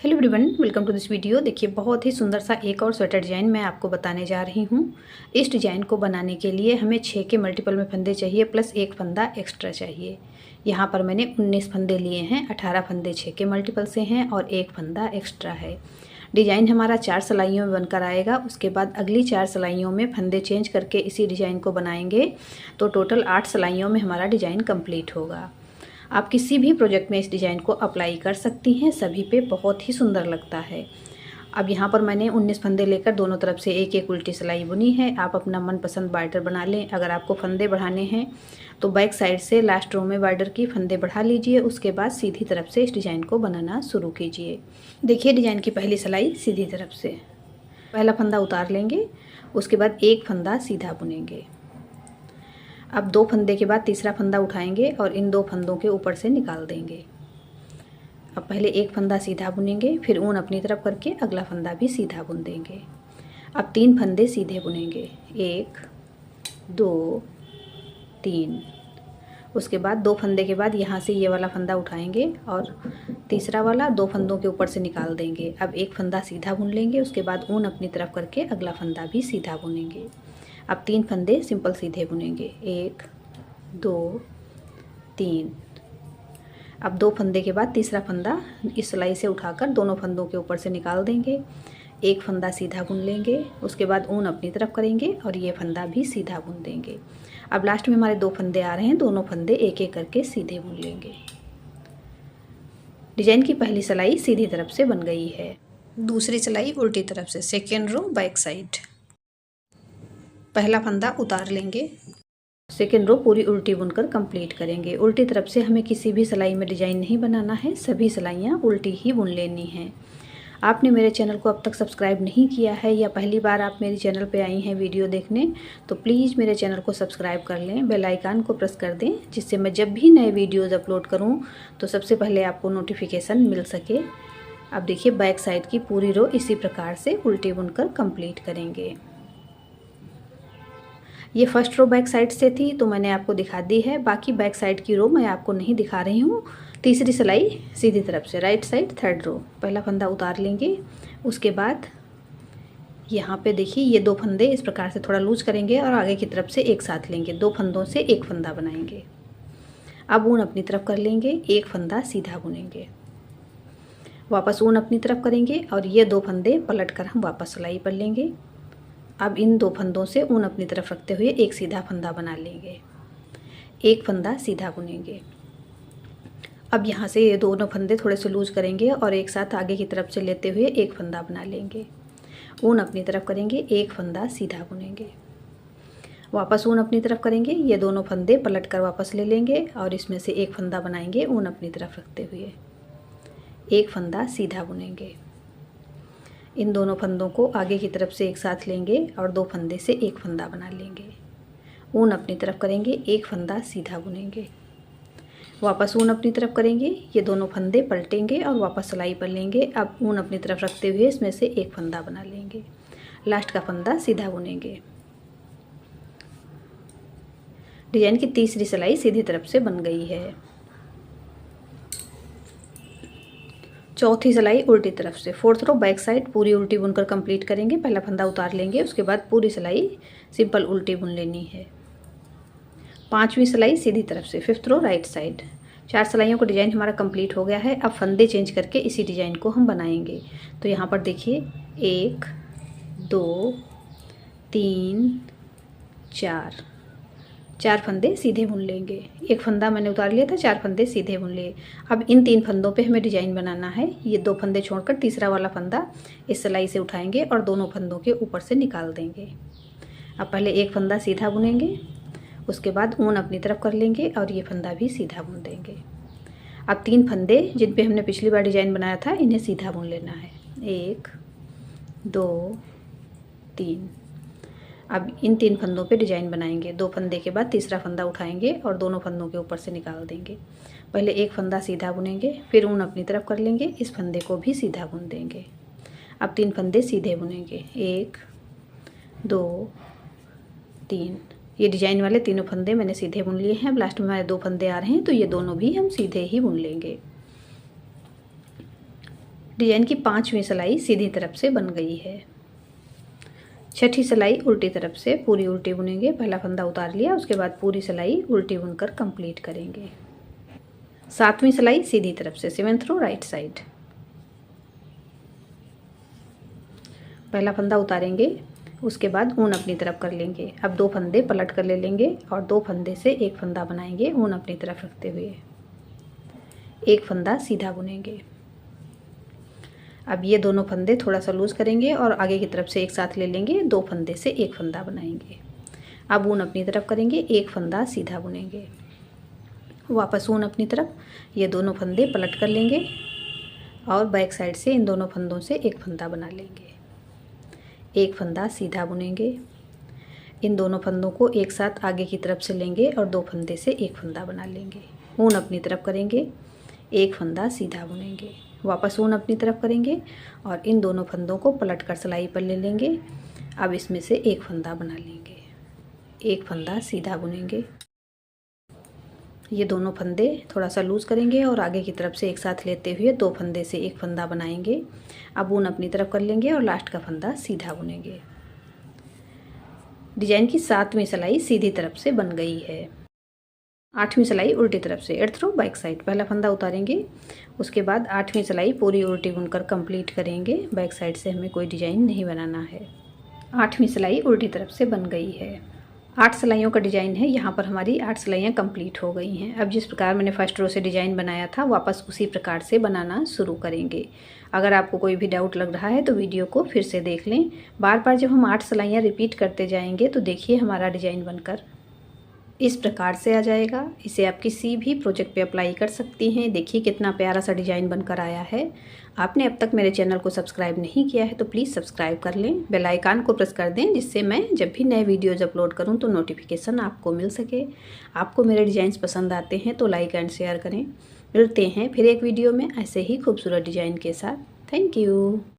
Hello everyone, welcome to this video. देखिए, बहुत ही सुंदर सा एक और स्वेटर डिज़ाइन मैं आपको बताने जा रही हूँ। इस डिज़ाइन को बनाने के लिए हमें 6 के मल्टीपल में फंदे चाहिए प्लस एक फंदा एक्स्ट्रा चाहिए। यहाँ पर मैंने 19 फंदे लिए हैं, 18 फंदे 6 के मल्टीपल से हैं और एक फंदा एक्स्ट्रा है। डिज़ाइन हमारा 4 सिलाइयों में बनकर आएगा। उसके बाद अगली 4 सिलाइयों में फंदे चेंज करके इसी डिज़ाइन को बनाएंगे तो टोटल 8 सिलाइयों में हमारा डिज़ाइन कंप्लीट होगा। आप किसी भी प्रोजेक्ट में इस डिज़ाइन को अप्लाई कर सकती हैं, सभी पे बहुत ही सुंदर लगता है। अब यहाँ पर मैंने 19 फंदे लेकर दोनों तरफ से एक एक उल्टी सिलाई बुनी है। आप अपना मनपसंद बॉर्डर बना लें। अगर आपको फंदे बढ़ाने हैं तो बैक साइड से लास्ट रो में बॉर्डर की फंदे बढ़ा लीजिए। उसके बाद सीधी तरफ से इस डिज़ाइन को बनाना शुरू कीजिए। देखिए, डिज़ाइन की पहली सिलाई सीधी तरफ से पहला फंदा उतार लेंगे। उसके बाद एक फंदा सीधा बुनेंगे। अब 2 फंदे के बाद तीसरा फंदा उठाएंगे और इन 2 फंदों के ऊपर से निकाल देंगे। अब पहले एक फंदा सीधा बुनेंगे, फिर ऊन अपनी तरफ करके अगला फंदा भी सीधा बुन देंगे। अब 3 फंदे सीधे बुनेंगे, 1 2 3। उसके बाद 2 फंदे के बाद यहाँ से ये वाला फंदा उठाएंगे और तीसरा वाला 2 फंदों के ऊपर से निकाल देंगे। अब एक फंदा सीधा बुन लेंगे। उसके बाद ऊन अपनी तरफ करके अगला फंदा भी सीधा बुनेंगे। अब 3 फंदे सिंपल सीधे बुनेंगे, 1 2 3। अब 2 फंदे के बाद तीसरा फंदा इस सिलाई से उठाकर दोनों फंदों के ऊपर से निकाल देंगे। एक फंदा सीधा बुन लेंगे। उसके बाद ऊन अपनी तरफ करेंगे और ये फंदा भी सीधा बुन देंगे। अब लास्ट में हमारे 2 फंदे आ रहे हैं, दोनों फंदे एक एक करके सीधे बुन लेंगे। डिजाइन की पहली सिलाई सीधी तरफ से बन गई है। दूसरी सिलाई उल्टी तरफ से, सेकेंड रो बैक साइड। पहला फंदा उतार लेंगे। सेकेंड रो पूरी उल्टी बुनकर कंप्लीट करेंगे। उल्टी तरफ से हमें किसी भी सिलाई में डिजाइन नहीं बनाना है, सभी सिलाइयाँ उल्टी ही बुन लेनी हैं। आपने मेरे चैनल को अब तक सब्सक्राइब नहीं किया है या पहली बार आप मेरे चैनल पे आई हैं वीडियो देखने, तो प्लीज़ मेरे चैनल को सब्सक्राइब कर लें, बेल आइकन को प्रेस कर दें, जिससे मैं जब भी नए वीडियोज़ अपलोड करूँ तो सबसे पहले आपको नोटिफिकेशन मिल सके। अब देखिए, बैक साइड की पूरी रो इसी प्रकार से उल्टी बुनकर कंप्लीट करेंगे। ये फर्स्ट रो बैक साइड से थी तो मैंने आपको दिखा दी है, बाकी बैक साइड की रो मैं आपको नहीं दिखा रही हूँ। तीसरी सिलाई सीधी तरफ से राइट साइड थर्ड रो, पहला फंदा उतार लेंगे। उसके बाद यहाँ पे देखिए, ये 2 फंदे इस प्रकार से थोड़ा लूज करेंगे और आगे की तरफ से एक साथ लेंगे। 2 फंदों से एक फंदा बनाएंगे। अब ऊन अपनी तरफ कर लेंगे, एक फंदा सीधा बुनेंगे, वापस ऊन अपनी तरफ करेंगे और ये 2 फंदे पलट कर हम वापस सिलाई पर लेंगे। अब इन 2 फंदों से ऊन अपनी तरफ रखते हुए एक सीधा फंदा बना लेंगे, एक फंदा सीधा बुनेंगे। अब यहाँ से ये दोनों फंदे थोड़े से लूज करेंगे और एक साथ आगे की तरफ से लेते हुए एक फंदा बना लेंगे। ऊन अपनी तरफ करेंगे, एक फंदा सीधा बुनेंगे, वापस ऊन अपनी तरफ करेंगे। ये दोनों फंदे पलट कर वापस ले लेंगे और इसमें से एक फंदा बनाएंगे ऊन अपनी तरफ रखते हुए, एक फंदा सीधा बुनेंगे। इन दोनों फंदों को आगे की तरफ से एक साथ लेंगे और 2 फंदे से एक फंदा बना लेंगे। ऊन अपनी तरफ करेंगे, एक फंदा सीधा बुनेंगे, वापस ऊन अपनी तरफ करेंगे। ये दोनों फंदे पलटेंगे और वापस सिलाई पर लेंगे। अब ऊन अपनी तरफ रखते हुए इसमें से एक फंदा बना लेंगे, लास्ट का फंदा सीधा बुनेंगे। डिजाइन की तीसरी सिलाई सीधी तरफ से बन गई है। चौथी सिलाई उल्टी तरफ से, फोर्थ रो बैक साइड पूरी उल्टी बुनकर कंप्लीट करेंगे। पहला फंदा उतार लेंगे, उसके बाद पूरी सिलाई सिंपल उल्टी बुन लेनी है। पांचवी सिलाई सीधी तरफ से, फिफ्थ रो राइट साइड। 4 सिलाइयों का डिजाइन हमारा कंप्लीट हो गया है। अब फंदे चेंज करके इसी डिजाइन को हम बनाएंगे। तो यहाँ पर देखिए, 1 2 3 4 फंदे सीधे बुन लेंगे। एक फंदा मैंने उतार लिया था, 4 फंदे सीधे बुन लिए। अब इन 3 फंदों पे हमें डिजाइन बनाना है। ये 2 फंदे छोड़कर तीसरा वाला फंदा इस सिलाई से उठाएंगे और दोनों फंदों के ऊपर से निकाल देंगे। अब पहले एक फंदा सीधा बुनेंगे, उसके बाद ऊन अपनी तरफ कर लेंगे और ये फंदा भी सीधा बुन देंगे। अब 3 फंदे जिन पे हमने पिछली बार डिजाइन बनाया था, इन्हें सीधा बुन लेना है, 1 2 3। अब इन 3 फंदों पे डिजाइन बनाएंगे। 2 फंदे के बाद तीसरा फंदा उठाएंगे और दोनों फंदों के ऊपर से निकाल देंगे। पहले एक फंदा सीधा बुनेंगे, फिर ऊन अपनी तरफ कर लेंगे, इस फंदे को भी सीधा बुन देंगे। अब 3 फंदे सीधे बुनेंगे, 1 2 3। ये डिजाइन वाले तीनों फंदे मैंने सीधे बुन लिए हैं। अब लास्ट में हमारे 2 फंदे आ रहे हैं तो ये दोनों भी हम सीधे ही बुन लेंगे। डिजाइन की 5वीं सिलाई सीधी तरफ से बन गई है। 6ठी सिलाई उल्टी तरफ से पूरी उल्टी बुनेंगे। पहला फंदा उतार लिया, उसके बाद पूरी सिलाई उल्टी बुनकर कंप्लीट करेंगे। 7वीं सिलाई सीधी तरफ से 7th रो राइट साइड। पहला फंदा उतारेंगे, उसके बाद ऊन अपनी तरफ कर लेंगे। अब 2 फंदे पलट कर ले लेंगे और 2 फंदे से एक फंदा बनाएंगे ऊन अपनी तरफ रखते हुए। एक फंदा सीधा बुनेंगे। अब ये दोनों फंदे थोड़ा सा लूज़ करेंगे और आगे की तरफ से एक साथ ले लेंगे। 2 फंदे से एक फंदा बनाएंगे। अब ऊन अपनी तरफ करेंगे, एक फंदा सीधा बुनेंगे, वापस ऊन अपनी तरफ। ये दोनों फंदे पलट कर लेंगे और बैक साइड से इन दोनों फंदों से एक फंदा बना लेंगे। एक फंदा सीधा बुनेंगे। इन दोनों फंदों को एक साथ आगे की तरफ से लेंगे और 2 फंदे से एक फंदा बना लेंगे। ऊन अपनी तरफ करेंगे, एक फंदा सीधा बुनेंगे, वापस ऊन अपनी तरफ करेंगे और इन दोनों फंदों को पलट कर सिलाई पर ले लेंगे। अब इसमें से एक फंदा बना लेंगे, एक फंदा सीधा बुनेंगे। ये दोनों फंदे थोड़ा सा लूज़ करेंगे और आगे की तरफ से एक साथ लेते हुए 2 फंदे से एक फंदा बनाएंगे। अब ऊन अपनी तरफ कर लेंगे और लास्ट का फंदा सीधा बुनेंगे। डिजाइन की 7वीं सिलाई सीधी तरफ से बन गई है। 8वीं सिलाई उल्टी तरफ से 8th रो बैक साइड। पहला फंदा उतारेंगे, उसके बाद 8वीं सिलाई पूरी उल्टी बुनकर कंप्लीट करेंगे। बैक साइड से हमें कोई डिजाइन नहीं बनाना है। 8वीं सिलाई उल्टी तरफ से बन गई है। 8 सिलाइयों का डिजाइन है। यहाँ पर हमारी 8 सिलाइयाँ कंप्लीट हो गई हैं। अब जिस प्रकार मैंने फर्स्ट रो से डिजाइन बनाया था वापस उसी प्रकार से बनाना शुरू करेंगे। अगर आपको कोई भी डाउट लग रहा है तो वीडियो को फिर से देख लें। बार बार जब हम 8 सिलाइयाँ रिपीट करते जाएंगे तो देखिए हमारा डिजाइन बनकर इस प्रकार से आ जाएगा। इसे आप किसी भी प्रोजेक्ट पे अप्लाई कर सकती हैं। देखिए कितना प्यारा सा डिज़ाइन बनकर आया है। आपने अब तक मेरे चैनल को सब्सक्राइब नहीं किया है तो प्लीज़ सब्सक्राइब कर लें, बेल आइकन को प्रेस कर दें, जिससे मैं जब भी नए वीडियोज़ अपलोड करूं तो नोटिफिकेशन आपको मिल सके। आपको मेरे डिज़ाइंस पसंद आते हैं तो लाइक एंड शेयर करें। मिलते हैं फिर एक वीडियो में ऐसे ही खूबसूरत डिज़ाइन के साथ। Thank you.